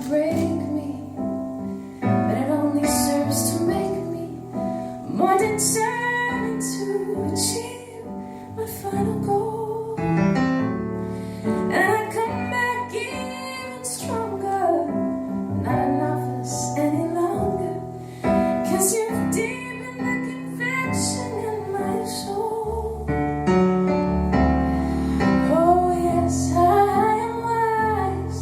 break me, but it only serves to make me more determined to achieve my final goal. And I come back even stronger, not a novice any longer, 'cause you've deepened the conviction in my soul. Oh yes, I am wise,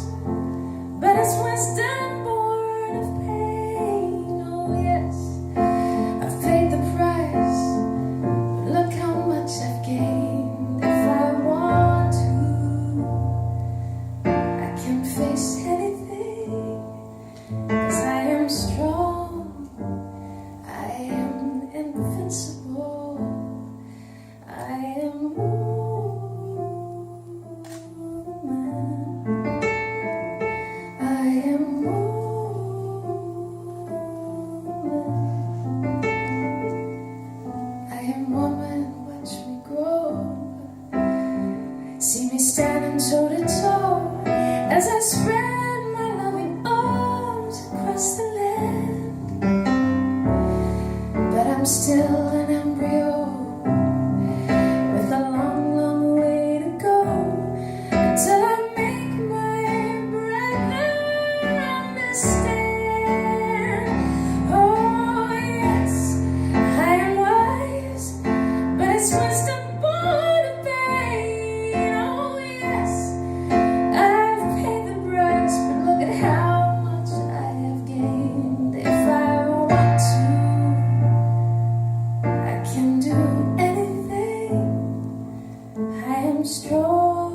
but it's wisdom born of pain. Oh yes, I've paid the price, but look how much I've gained. If I want to, I can face anything, 'cause I am strong, I am invincible, I am woman, I am woman, I am woman, watch me grow. See me standing toe to toe as I spread my loving arms across the land. But I'm still an embryo with a long, long way to go until I make my brother understand. Oh yes, I am wise, but it's wisdom born of pain. Oh yes, I've paid the price, but look at how much I have gained. If I want to, I can do anything. I am strong,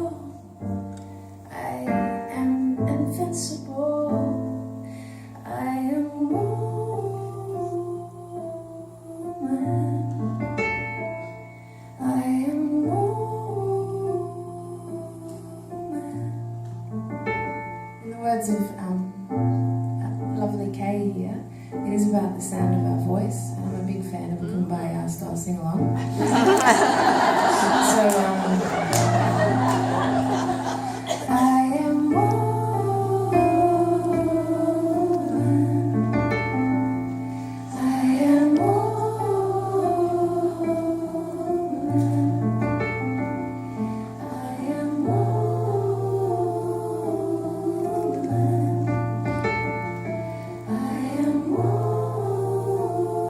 I am invincible, I am woman, I am woman. In the words of lovely Kay here, it is about the sound of our voice, and I'm a big fan of a Kumbaya style sing along. So